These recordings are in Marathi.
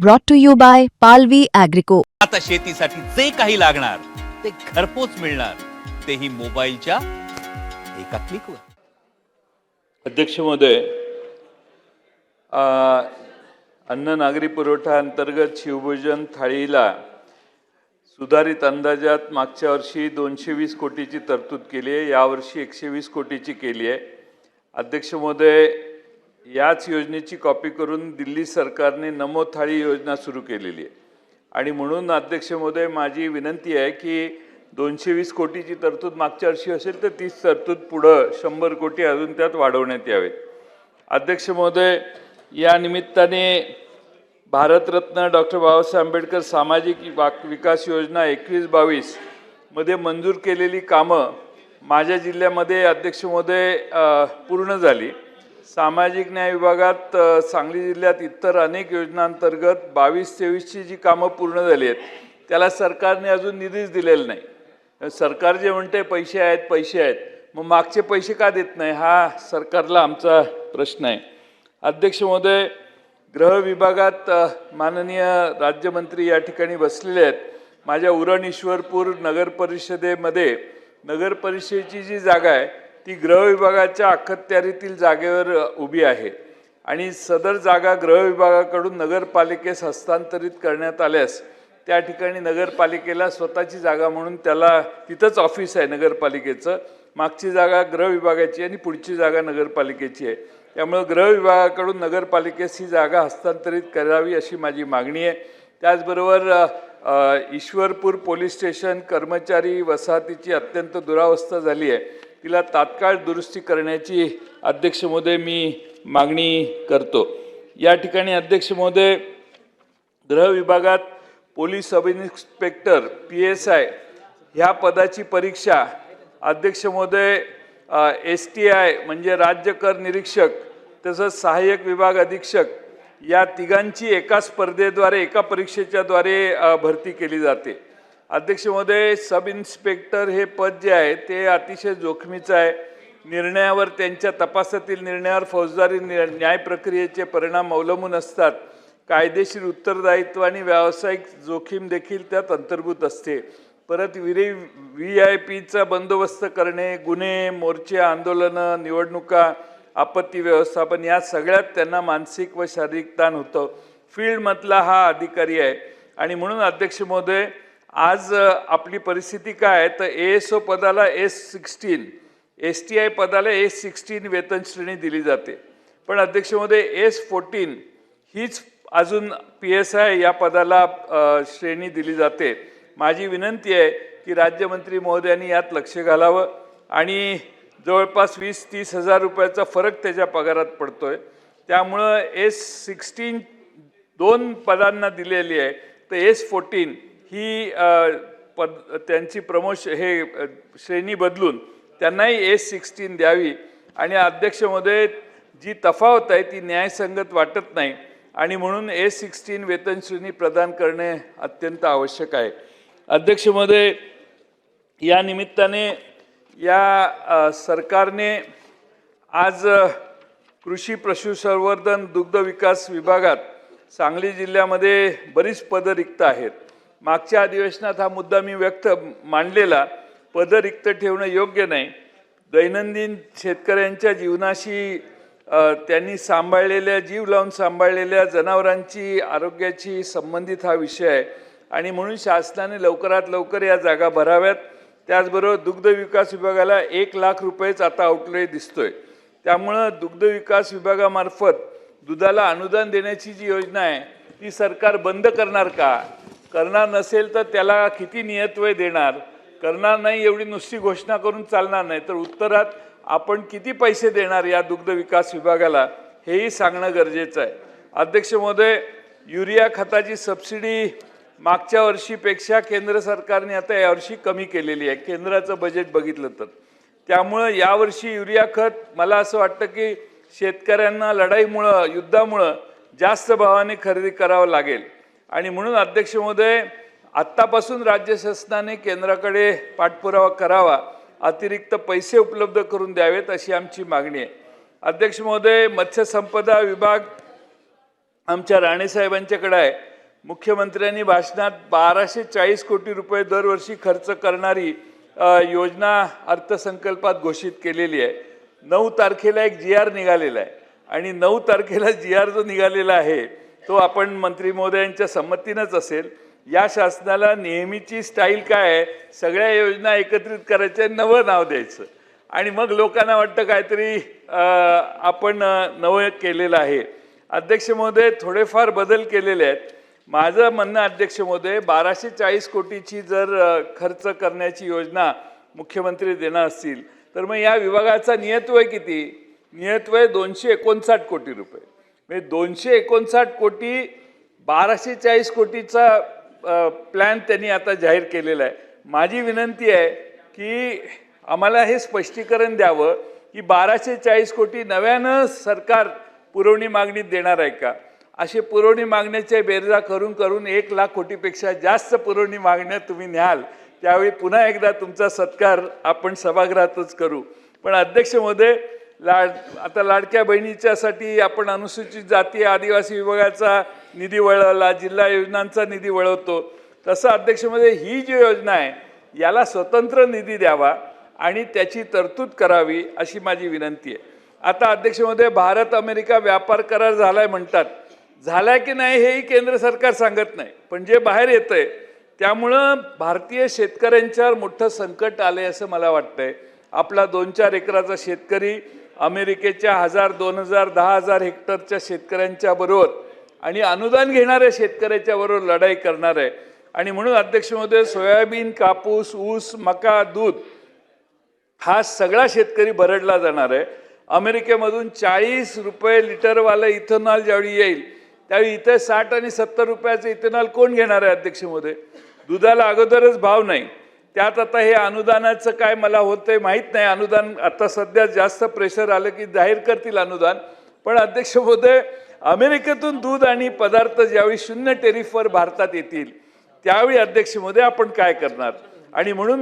brought to you by Palvi Agrico. आता शेतीसाठी जे काही लागणार ते घरपोच मिळणार, तेही मोबाईलच्या एका क्लिकवर. अध्यक्ष महोदय, अन्न नागरी पुरवठा अंतर्गत शिवभोजन थाळीला सुधारित अंदाजात मागच्या वर्षी 220 कोटीची तरतूद केली आहे, यावर्षी 120 कोटीची केली आहे. अध्यक्ष महोदय, याच योजनेची कॉपी करून दिल्ली सरकारने नमो थाळी योजना सुरू केलेली आहे आणि म्हणून अध्यक्ष महोदय माझी विनंती आहे की 220 कोटीची तरतूद मागच्या वर्षी असेल तर 30 तरतूद पुढं 100 कोटी अजून त्यात वाढवण्यात यावेत. अध्यक्ष महोदय, या निमित्ताने भारतरत्न डॉक्टर बाबासाहेब आंबेडकर सामाजिक विकास योजना 21-22 मध्ये मंजूर केलेली कामं माझ्या जिल्ह्यामध्ये अध्यक्ष महोदय पूर्ण झाली. सामाजिक न्याय विभागात सांगली जिल्ह्यात इतर अनेक योजनांतर्गत 22-23ची जी कामं पूर्ण झाली आहेत त्याला सरकारने अजून निधीच दिलेला नाही. सरकार जे म्हणते पैसे आहेत, मग मागचे पैसे का देत नाही हा सरकारला आमचा प्रश्न आहे. अध्यक्ष महोदय, गृह विभागात माननीय राज्यमंत्री या ठिकाणी बसलेले आहेत. माझ्या उरण ईश्वरपूर नगर परिषदेमध्ये नगर परिषदेची जी जागा आहे ती गृह विभागाच्या अखत्यारीतील जागेवर उभी आहे आणि सदर जागा गृह विभागाकडून नगरपालिकेस हस्तांतरित करण्यात आल्यास त्या ठिकाणी नगरपालिकेला स्वतःची जागा म्हणून त्याला तिथंच ऑफिस आहे नगरपालिकेचं. मागची जागा गृह विभागाची आणि पुढची जागा नगरपालिकेची आहे. त्यामुळे गृह विभागाकडून नगरपालिकेस ही जागा हस्तांतरित करावी अशी माझी मागणी आहे. त्याचबरोबर ईश्वरपूर पोलीस स्टेशन कर्मचारी वसाहतीची अत्यंत दुरावस्था झाली आहे, तिला तात्काळ दुरुस्ती करण्याची अध्यक्ष महोदय मी मागणी करतो. या ठिकाणी अध्यक्ष महोदय, गृह विभागात पोलीस सब इन्स्पेक्टर PSI ह्या पदाची परीक्षा अध्यक्ष महोदय STI म्हणजे राज्य कर निरीक्षक तसंच सहाय्यक विभाग अधीक्षक या तिघांची एका स्पर्धेद्वारे एका परीक्षेच्याद्वारे भरती केली जाते. अध्यक्ष महोदय, सब इन्स्पेक्टर हे पद जे आहे ते अतिशय जोखमीचं आहे. निर्णयावर त्यांच्या तपासातील निर्णयावर फौजदारी न्याय प्रक्रियेचे परिणाम अवलंबून असतात. कायदेशीर उत्तरदायित्व आणि व्यावसायिक जोखीम देखील त्यात अंतर्भूत असते. परत VIP बंदोबस्त करणे, गुन्हे, मोर्चे, आंदोलनं, निवडणुका, आपत्ती व्यवस्थापन या सगळ्यात त्यांना मानसिक व शारीरिक ताण होतं. फील्डमधला हा अधिकारी आहे आणि म्हणून अध्यक्ष महोदय आज आपली परिस्थिती काय आहे तर ASO पदाला S16, STI पदाला S16 वेतन श्रेणी दिली जाते, पण अध्यक्ष महोदय S14 हीच अजून PSI या पदाला श्रेणी दिली जाते. माझी विनंती आहे की राज्यमंत्री महोदयांनी यात लक्ष घालावं आणि जवळपास 20-30 हजार रुपयाचा फरक त्याच्या पगारात पडतोय. त्यामुळं S16 2 पदांना दिलेली आहे तर S14 ही त्यांची हे श्रेणी बदलून त्यांनाही S16 द्यावी. आणि अध्यक्ष महोदय, जी तफावत आहे ती न्यायसंगत वाटत नाही आणि म्हणून S16 वेतन श्रेणी प्रदान करणे अत्यंत आवश्यक आहे. अध्यक्ष महोदय, या निमित्ताने या सरकारने आज कृषी पशुसंवर्धन दुग्ध विकास विभागात सांगली जिल्ह्यामध्ये बरीच पदं रिक्त आहेत. मागच्या अधिवेशनात हा मुद्दा मी मांडलेला. पदं रिक्त ठेवणं योग्य नाही. दैनंदिन शेतकऱ्यांच्या जीवनाशी त्यांनी जीव लावून सांभाळलेल्या जनावरांची आरोग्याची संबंधित हा विषय आहे आणि म्हणून शासनाने लवकरात लवकर या जागा भराव्यात. त्याचबरोबर दुग्ध विकास विभागाला 1 लाख रुपयेच आता आउटले दिसतोय. त्यामुळं दुग्ध विकास विभागामार्फत दुधाला अनुदान देण्याची जी योजना आहे ती सरकार बंद करणार का? करणार नसेल तर त्याला किती नियतव्यय देणार? करणार नाही एवढी नुसती घोषणा करून चालणार नाही, तर उत्तरात आपण किती पैसे देणार या दुग्ध विकास विभागाला हेही सांगणं गरजेचं आहे. अध्यक्ष महोदय, युरिया खताची सबसिडी मागच्या वर्षीपेक्षा केंद्र सरकारने आता यावर्षी कमी केलेली आहे केंद्राचं बजेट बघितलं तर. त्यामुळं यावर्षी युरिया खत मला असं वाटतं की शेतकऱ्यांना लढाईमुळं युद्धामुळं जास्त भावाने खरेदी करावं लागेल आणि म्हणून अध्यक्ष महोदय आत्तापासून राज्य शासनाने केंद्राकडे पाठपुरावा करावा, अतिरिक्त पैसे उपलब्ध करून द्यावेत अशी आमची मागणी आहे. अध्यक्ष महोदय, मत्स्यसंपदा विभाग आमच्या राणे साहेबांच्याकडे आहे. मुख्यमंत्र्यांनी भाषणात 1240 कोटी रुपये दरवर्षी खर्च करणारी योजना अर्थसंकल्पात घोषित केलेली आहे. 9 तारखेला एक GR निघालेला आहे आणि 9 तारखेला GR जो निघालेला आहे तो आपण मंत्री महोदयांच्या संमतीनंच असेल. या शासनाला नेहमीची स्टाईल काय आहे, सगळ्या योजना एकत्रित करायच्या, नवं नाव द्यायचं आणि मग लोकांना वाटतं काहीतरी आपण नवं केलेलं आहे. अध्यक्ष महोदय, थोडेफार बदल केलेले आहेत. माझं म्हणणं अध्यक्ष महोदय, 1240 कोटीची जर खर्च करण्याची योजना मुख्यमंत्री देणार असतील तर मग या विभागाचा नियतव्यय किती? नियतव्यय 259 कोटी रुपये. म्हणजे 259 कोटी 1240 कोटीचा प्लॅन त्यांनी आता जाहीर केलेला आहे. माझी विनंती आहे की आम्हाला हे स्पष्टीकरण द्यावं की 1240 कोटी नव्यानं सरकार पुरवणी मागणीत देणार आहे का? असे पुरवणी मागण्याच्या बेरजा करून करून 1 लाख कोटीपेक्षा जास्त पुरवणी मागण्या तुम्ही न्याल, त्यावेळी पुन्हा एकदा तुमचा सत्कार आपण सभागृहातच करू. पण अध्यक्ष महोदय, आता लाडक्या बहिणीच्यासाठी आपण अनुसूचित जाती आदिवासी विभागाचा निधी वळवला, जिल्हा योजनांचा निधी वळवतो, तसं अध्यक्ष महोदय ही जी योजना आहे याला स्वतंत्र निधी द्यावा आणि त्याची तरतूद करावी अशी माझी विनंती आहे. आता अध्यक्ष महोदय, भारत अमेरिका व्यापार करार झालाय म्हणतात, झालाय की नाही हेही केंद्र सरकार सांगत नाही, पण जे बाहेर येतंय त्यामुळं भारतीय शेतकऱ्यांच्यावर मोठं संकट आलंय असं मला वाटतंय. आपला 2-4 एकराचा शेतकरी अमेरिकेच्या 1000, 2000, 10,000 हेक्टरच्या शेतकऱ्यांच्या बरोबर आणि अनुदान घेणाऱ्या शेतकऱ्याच्या बरोबर लढाई करणार आहे. आणि म्हणून अध्यक्ष महोदय, सोयाबीन, कापूस, ऊस, मका, दूध हा सगळा शेतकरी भरडला जाणार आहे. अमेरिकेमधून 40 रुपये लिटरवालं इथेनॉल ज्यावेळी येईल त्यावेळी इथे 60 आणि 70 रुपयाचं इथेनॉल कोण घेणार आहे अध्यक्ष महोदय? दुधाला अगोदरच भाव नाही, त्यात आता हे अनुदानाचं काय मला होतंय माहीत नाही. अनुदान आता सध्या जास्त प्रेशर आलं की जाहीर करतील अनुदान. पण अध्यक्ष महोदय, अमेरिकेतून दूध आणि पदार्थ ज्यावेळी 0 टेरिफवर भारतात येतील त्यावेळी अध्यक्ष महोदय आपण काय करणार? आणि म्हणून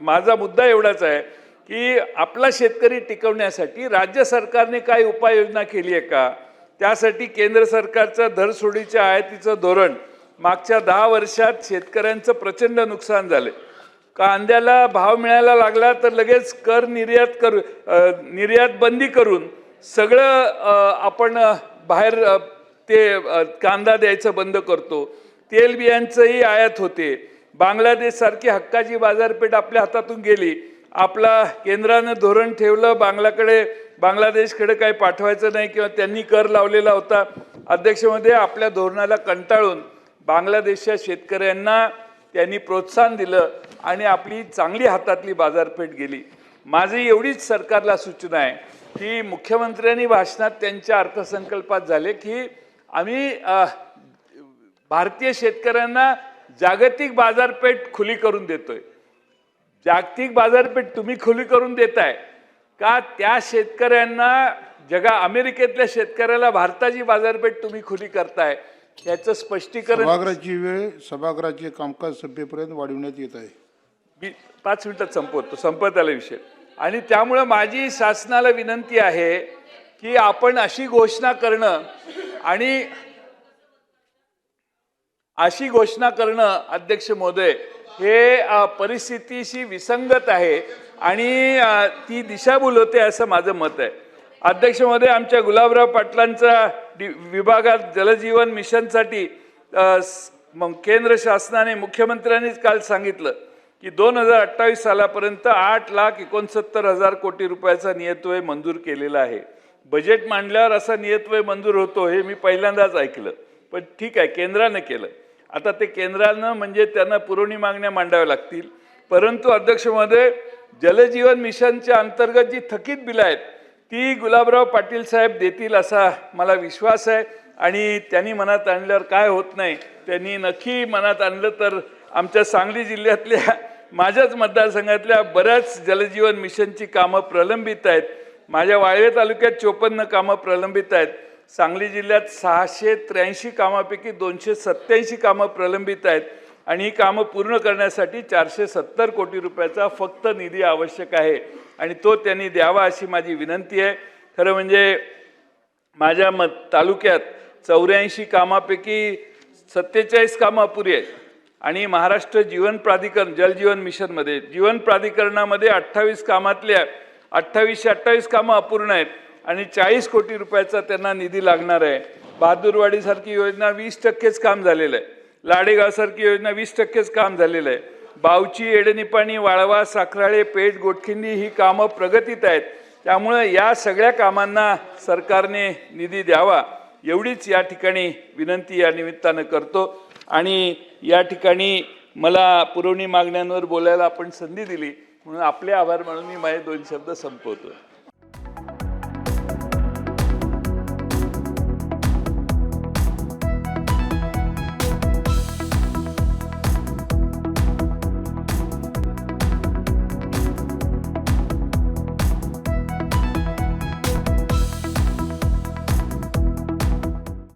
माझा मुद्दा एवढाच आहे की आपला शेतकरी टिकवण्यासाठी राज्य सरकारने काय उपाययोजना केली आहे का? त्यासाठी केंद्र सरकारचं धरसोडीच्या आयातीचं धोरण मागच्या 10 वर्षात शेतकऱ्यांचं प्रचंड नुकसान झाले. कांद्याला भाव मिळायला लागला तर लगेच निर्यात बंदी करून सगळं आपण बाहेर ते कांदा द्यायचं बंद करतो. तेलबियांचंही आयात होते. बांगलादेशसारखी हक्काची बाजारपेठ आपल्या हातातून गेली. आपला केंद्रानं धोरण ठेवलं, बांगलादेशकडे काही पाठवायचं नाही किंवा त्यांनी कर लावलेला होता. अध्यक्ष महोदय, आपल्या धोरणाला कंटाळून बांगलादेशच्या शेतकऱ्यांना त्यांनी प्रोत्साहन दिलं आणि आपली चांगली हातातली बाजारपेठ गेली. माझी एवढीच सरकारला सूचना आहे की मुख्यमंत्र्यांनी भाषणात त्यांच्या अर्थसंकल्पात झाले की आम्ही भारतीय शेतकऱ्यांना जागतिक बाजारपेठ खुली करून देतोय. जागतिक बाजारपेठ तुम्ही खुली करून देताय का? त्या शेतकऱ्यांना अमेरिकेतल्या शेतकऱ्याला भारताची बाजारपेठ तुम्ही खुली करताय याचं स्पष्टीकरण. सभागृहाची वेळ सभागृहाचे कामकाज संपेपर्यंत वाढवण्यात येत आहे. 5 मिनिटात संपत आला विषय. आणि त्यामुळे माझी शासनाला विनंती आहे की आपण अशी घोषणा करणं अध्यक्ष महोदय हे परिस्थितीशी विसंगत आहे आणि ती दिशाभूल होते असं माझं मत आहे. अध्यक्ष महोदय, आमच्या गुलाबराव पाटलांच्या विभागात जलजीवन मिशनसाठी केंद्र शासनाने मुख्यमंत्र्यांनीच काल सांगितलं की 2028 सालापर्यंत 8,69,000 कोटी रुपयाचा नियतव्यय मंजूर केलेला आहे. बजेट मांडल्यावर असा नियतव्यय मंजूर होतो हे मी पहिल्यांदाच ऐकलं. पण ठीक आहे, केंद्रानं केलं. आता ते केंद्रानं म्हणजे त्यांना पुरवणी मागण्या मांडाव्या लागतील. परंतु अध्यक्ष महोदय, जलजीवन मिशनच्या अंतर्गत जी थकीत बिलं आहेत ती गुलाबराव पाटील साहेब देतील असा मला विश्वास आहे. आणि त्यांनी मनात आणल्यावर काय होत नाही, त्यांनी नक्की मनात आणलं तर आमच्या सांगली जिल्ह्यातल्या माझ्याच मतदारसंघातल्या बऱ्याच जलजीवन मिशनची कामं प्रलंबित आहेत. माझ्या वाळवे तालुक्यात 54 कामं प्रलंबित आहेत. सांगली जिल्ह्यात 683 कामापैकी 287 कामं प्रलंबित आहेत आणि ही कामं पूर्ण करण्यासाठी 470 कोटी रुपयाचा फक्त निधी आवश्यक आहे आणि तो त्यांनी द्यावा अशी माझी विनंती आहे. खरं म्हणजे माझ्या तालुक्यात 84 कामापैकी 47 कामं अपुरी आहेत आणि महाराष्ट्र जीवन प्राधिकरण जलजीवन मिशनमध्ये जीवन प्राधिकरणामध्ये 28 कामातल्या 28 कामं अपूर्ण आहेत आणि 40 कोटी रुपयाचा त्यांना निधी लागणार आहे. बहादूरवाडीसारखी योजना 20%च काम झालेलं आहे. लाडेगावसारखी योजना 20%च काम झालेलं आहे. बावची, एडणीपाणी, वाळवा, साखराळे, पेठ, गोटखिंडी ही कामं प्रगतीत आहेत. त्यामुळे या सगळ्या कामांना सरकारने निधी द्यावा एवढीच या ठिकाणी विनंती या निमित्तानं करतो. आणि या ठिकाणी मला पुरवणी मागण्यांवर बोलायला आपण संधी दिली म्हणून आपले आभार मानून मी माझे 2 शब्द संपवतो.